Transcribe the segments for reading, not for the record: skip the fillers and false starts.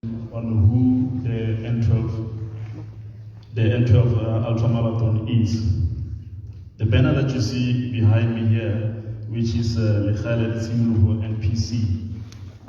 on who the N12 ultramarathon is. The banner that you see behind me here, which is Lekhaled Simluho NPC,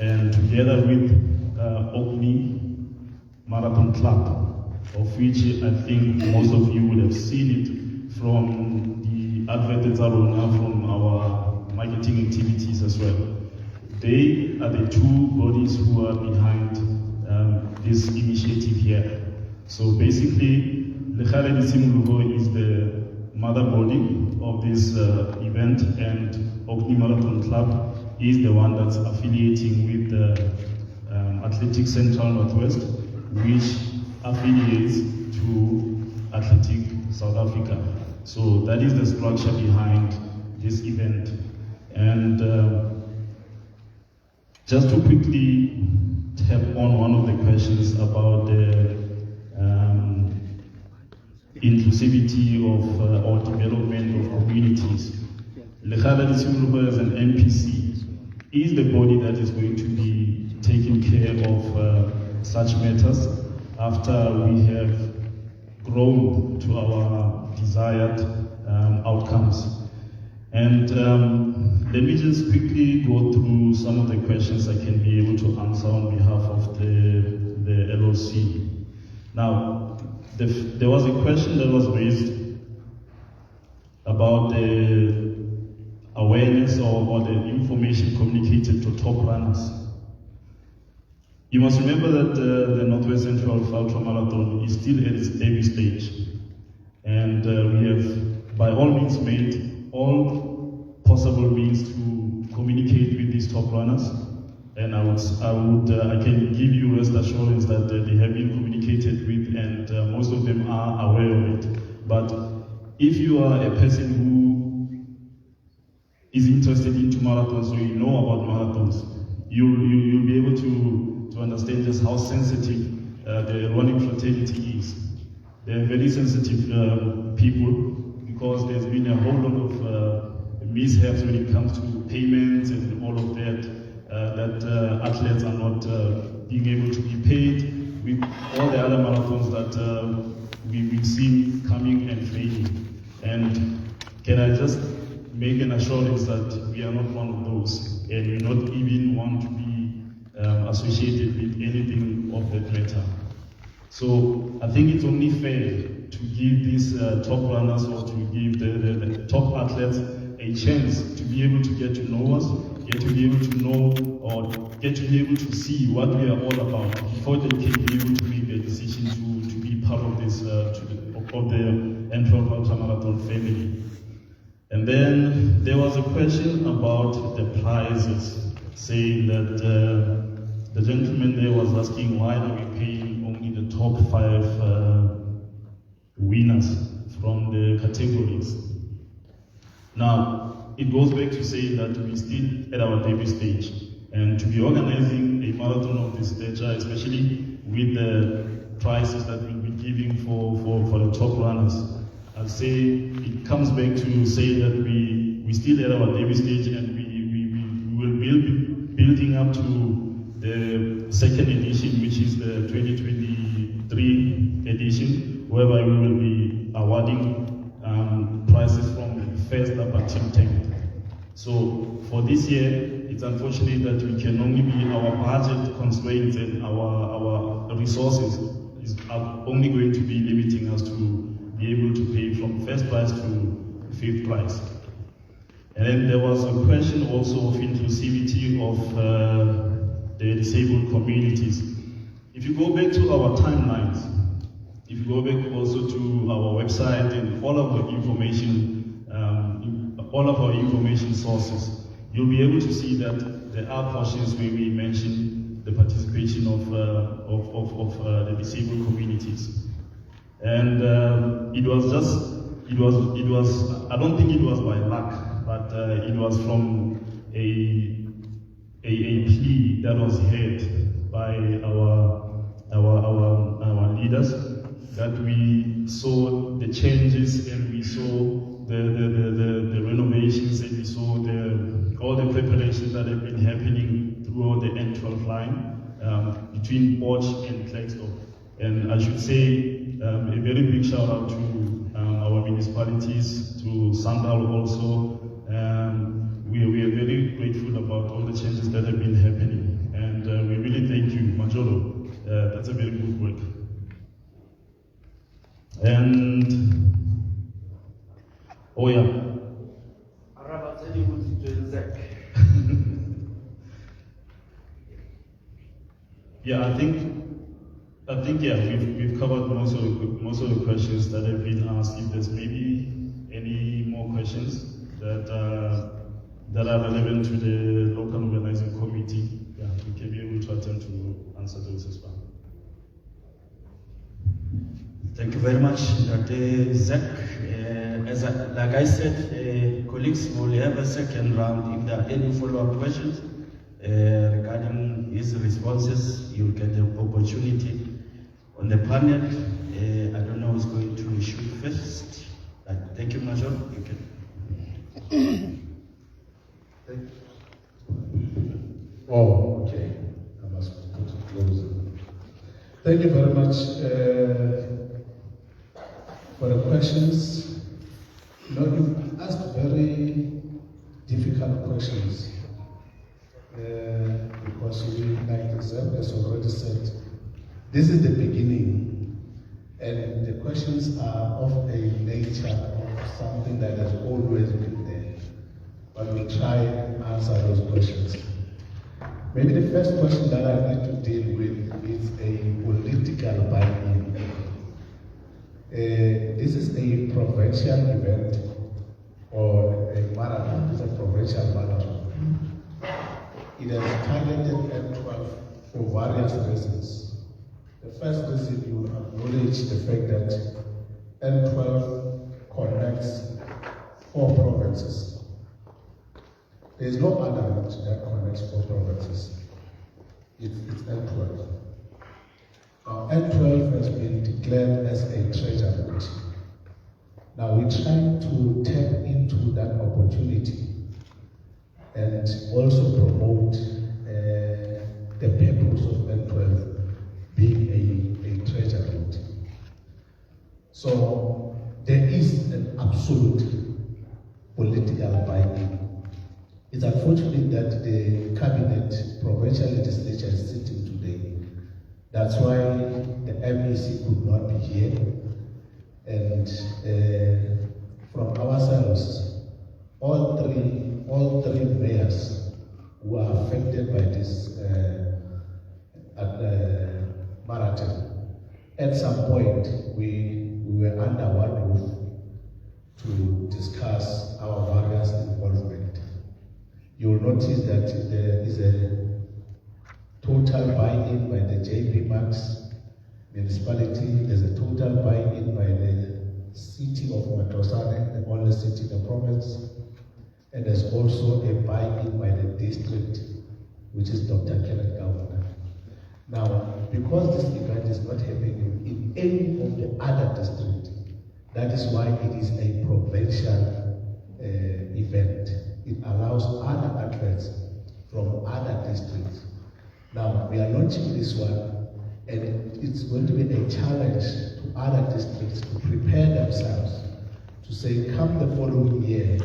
and together with Ogni Marathon Club, of which I think most of you would have seen it from the adverts from our marketing activities as well. They are the two bodies who are behind this initiative here. So basically, Lekhaled Simluho is the mother body of this event, and Ogni Marathon Club is the one that's affiliating with the Athletic Central Northwest, which affiliates to Athletic South Africa. So that is the structure behind this event. And just to quickly tap on one of the questions about the inclusivity of or development of communities. Lekhaled Simluho as an NPC is the body that is going to be taking care of such matters after we have grown to our desired outcomes. And let me just quickly go through some of the questions I can be able to answer on behalf of the LOC. Now, there was a question that was raised about the awareness or the information communicated to top runners. You must remember that the Northwest N12 Ultramarathon is still at its debut stage, and we have by all means made all possible means to communicate with these top runners. And I can give you rest assurance that they have been communicated with, and most of them are aware of it. But if you are a person who is interested into marathons, or you know about marathons, you'll be able to understand just how sensitive the running fraternity is. They're very sensitive people, because there's been a whole lot of mishaps when it comes to payments and all of that. That athletes are not being able to be paid with all the other marathons that we've seen coming and failing. And can I just make an assurance that we are not one of those, and we not even want to be associated with anything of that matter. So I think it's only fair to give these top runners, or to give the top athletes a chance to be able to get to know us, get to be able to know, or get to be able to see what we are all about before they can be able to make a decision to be part of this, of the N12 Ultramarathon family. And then there was a question about the prizes, saying that the gentleman there was asking, why are we paying only the top 5 winners from the categories? Now, it goes back to saying that we're still at our debut stage, and to be organizing a marathon of this nature, especially with the prizes that we'll be giving for the top runners, I'd say it comes back to say that we're still at our debut stage, and we will be building up to the second edition, which is the 2023 edition, whereby we will be awarding prizes from the first up until 10th. So for this year, it's unfortunate that we can only be, our budget constraints and our resources are only going to be limiting us to be able to pay from first prize to fifth prize. And then there was a question also of inclusivity of the disabled communities. If you go back to our timelines, if you go back also to our website and all of our information sources, you'll be able to see that there are portions where we mention the participation of the disabled communities. And I don't think it was by luck, but it was from a plea that was heard by our leaders, that we saw the changes, and we saw the renovations, and we saw all the preparations that have been happening throughout the N12 line, between Poch and Klerksdorp. And I should say a very big shout out to our municipalities, to Sandal also. We are very grateful about all the changes that have been happening. And we really thank you, Majolo. That's a very good work. And, oh yeah. Yeah, I think yeah, we've covered most of the questions that have been asked. If there's maybe any more questions that are relevant to the local organizing committee, yeah, we can be able to attempt to answer those as well. Thank you very much, Dr. Zach. Like I said, colleagues, will have a second round. If there are any follow-up questions regarding his responses, you'll get the opportunity on the panel. I don't know who's going to shoot first. Thank you, Major. You can. Oh, okay. I must put it closer. Thank you very much for the questions. You know, you've asked very difficult questions because we, like Zeb has already said, this is the beginning, and the questions are of a nature of something that has always been there. But we'll try and answer those questions. Maybe the first question that I need to deal with is a political buy-in. This is a provincial event or a marathon. It's a provincial marathon. It has targeted N12 for various reasons. The first reason, you acknowledge the fact that N12 connects 4 provinces. There is no other route that connects 4 provinces. It's N12. Now, N12 has been declared as a treasure route. Now, we try to tap into that opportunity and also promote the purpose of N12 being a treasure route. So, there is an absolute political buy-in. It's unfortunate that the cabinet, provincial legislature is sitting today. That's why the MEC could not be here. And from ourselves, all three mayors who are affected by this marathon, at some point we were under one roof to discuss our various involvement. You will notice that there is a total buy-in by the JP Max municipality. There's a total buy-in by the city of Matosane, the only city in the province. And there's also a buy-in by the district, which is Dr. Kenneth Governor. Now, because this event is not happening in any of the other districts, that is why it is a provincial event. It allows other athletes from other districts. Now, we are launching this one, and it's going to be a challenge to other districts to prepare themselves to say, come the following year,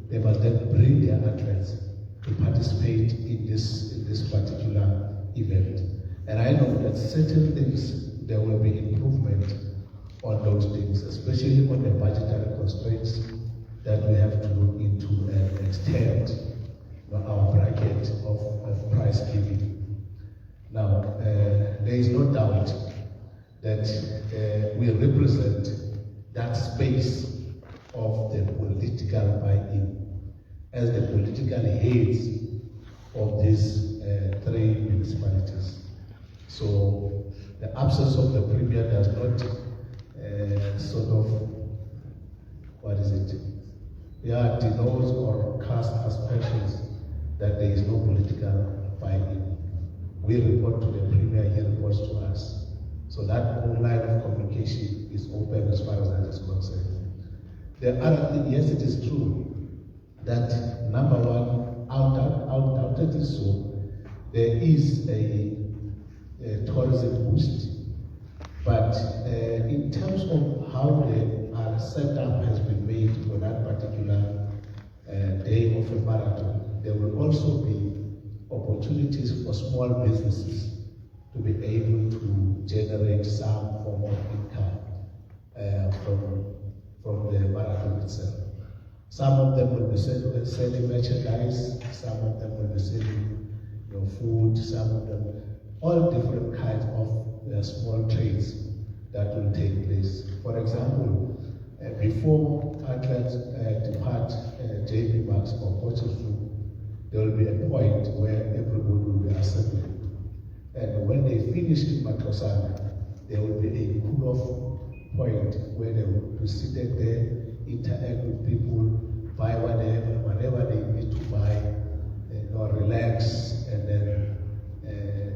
they must then bring their athletes to participate in this particular event. And I know that certain things, there will be improvement on those things, especially on the budgetary constraints that we have to look into and extend our bracket of prize giving. Now, there is no doubt that we represent that space of the political buy-in as the political heads of these 3 municipalities. So the absence of the premier does not denotes or cast aspersions that there is no political buy-in. We report to the premier, he reports to us. So that whole line of communication is open as far as that is concerned. The other thing, yes, it is true that number one, undoubtedly so, there is a a tourism boost. But in terms of how the setup has been made for that particular day of a marathon, there will also be opportunities for small businesses to be able to generate some form of income from the marathon itself. Some of them will be selling merchandise, some of them will be selling food, some of them, all different kinds of small trades that will take place. For example, before athletes depart JB Max or Potchefstroom, there will be a point where everybody will be assembling. And when they finish in Matlosana, there will be a cool-off point where they will be seated there, interact with people, buy whatever they need to buy, or relax, and then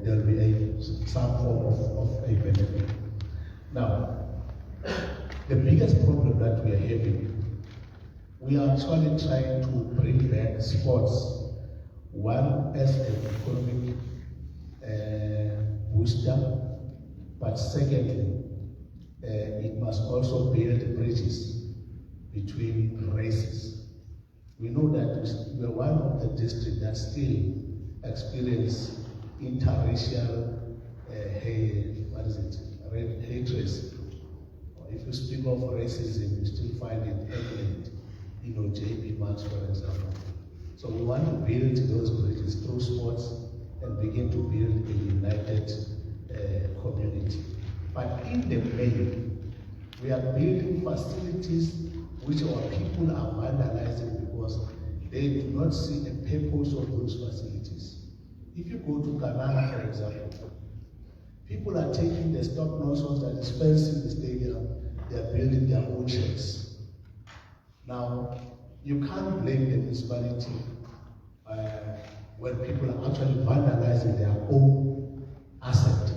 there will be some form of a benefit. Now, the biggest problem that we are having, we are actually trying to bring back sports, one as an economic booster, but secondly, it must also build bridges between races. We know that we are one of the districts that still experience interracial hatred. If you speak of racism, you still find it evident, JP Max, for example. So we want to build those bridges through sports and begin to build a united community. But in the main, we are building facilities which our people are vandalizing because they do not see a purpose of those facilities. If you go to Ghana, for example, people are taking the stock nonsense that is fencing the stadium, they are building their own sheds. Now, you can't blame the municipality when people are actually vandalizing their own asset.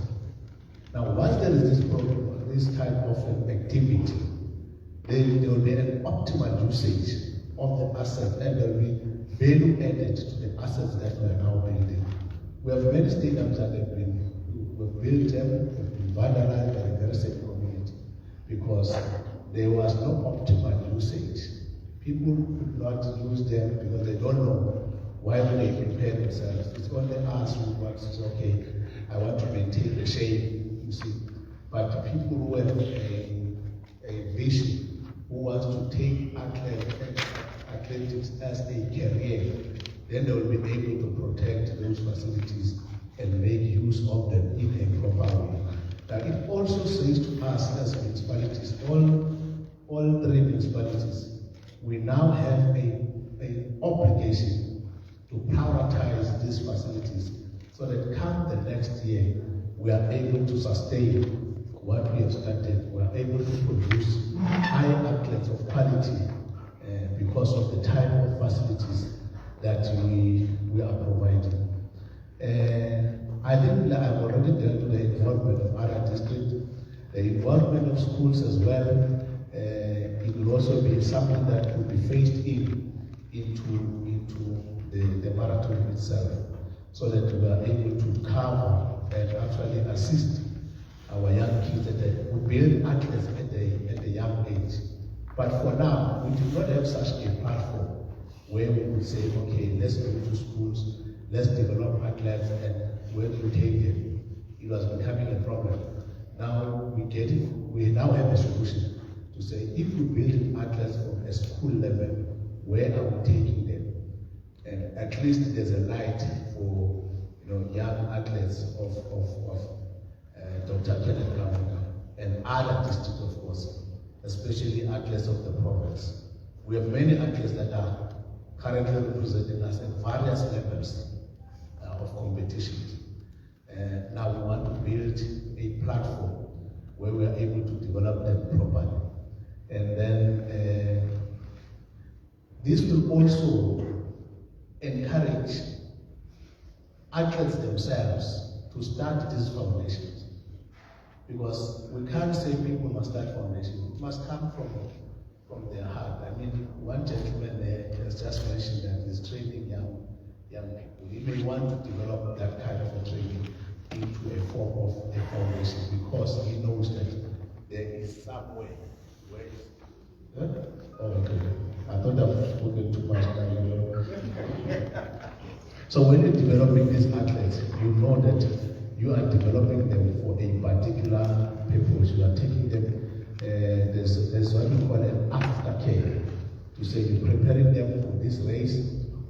Now, once there is this problem, this type of activity, there will be an optimal usage of the asset and there will be value added to the assets that we are now building. We have many stadiums that have been built them, have been vandalized by the very same community because there was no optimal usage. People could not use them because they don't know why they prepare themselves. It's only us who want to say, okay, I want to maintain the shape, you see. But people who have a vision, who want to take athletics as a career, then they will be able to protect those facilities and make use of them in a proper way. Now it also says to us as municipalities, all three municipalities, we now have an obligation to prioritize these facilities so that come the next year, we are able to sustain what we have started. We are able to produce high athletes of quality because of the type of facilities that we are providing. I think that I've already dealt with the involvement of other districts, the involvement of schools as well. It will also be something that will be phased into the marathon itself, so that we are able to cover and actually assist our young kids who build athletes at a young age. But for now, we do not have such a platform where we would say, okay, let's go to schools, let's develop athletes, and where do we take them? It was becoming a problem. Now we now have a solution to say, if we build athletes from a school level, where are we taking them? And at least there's a light for young athletes of Dr. Kenneth Kamuka and other districts, of course, especially athletes of the province. We have many athletes that are currently representing us at various levels of competitions. Now we want to build a platform where we are able to develop them properly. And then this will also encourage athletes themselves to start these foundations. Because we can't say people must start foundations. It must come from their heart. I mean, one gentleman there has just mentioned that he's training young people. He may want to develop that kind of a training into a form of a foundation, because he knows that there is somewhere where. Oh, okay. I thought I've spoken too much now, you know. So when you're developing these athletes, you know that you are developing them for a particular purpose. You are taking them, there's what we call an aftercare. To say you're preparing them for this race.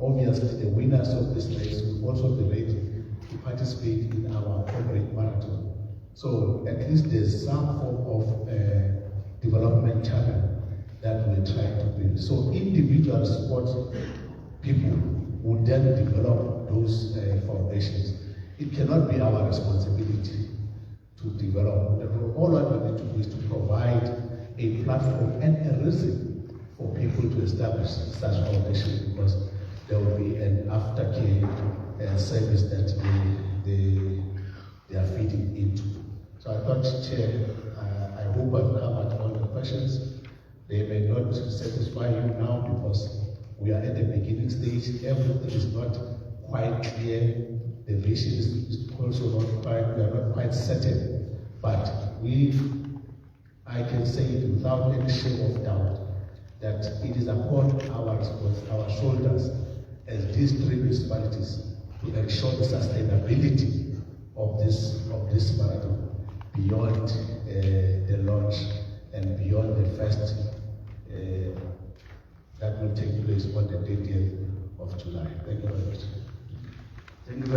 Obviously, the winners of this race will also be ready to participate in our corporate marathon. So at least there's some form of development channel that we're trying to build. So individual sport people will then develop those foundations. It cannot be our responsibility to develop. All what we need to do is to provide a platform and a reason for people to establish such foundations, because there will be an aftercare service that they are feeding into. So I thought, Chair, I hope I've covered all the questions. They may not satisfy you now because we are at the beginning stage. Everything is not quite clear. The vision is also not quite, we are not quite certain. But I can say it without any shame of doubt that it is upon our shoulders as these three municipalities to ensure the sustainability of this marathon beyond the launch and beyond the first that will take place on the 30th of July. Thank you very much. Thank you.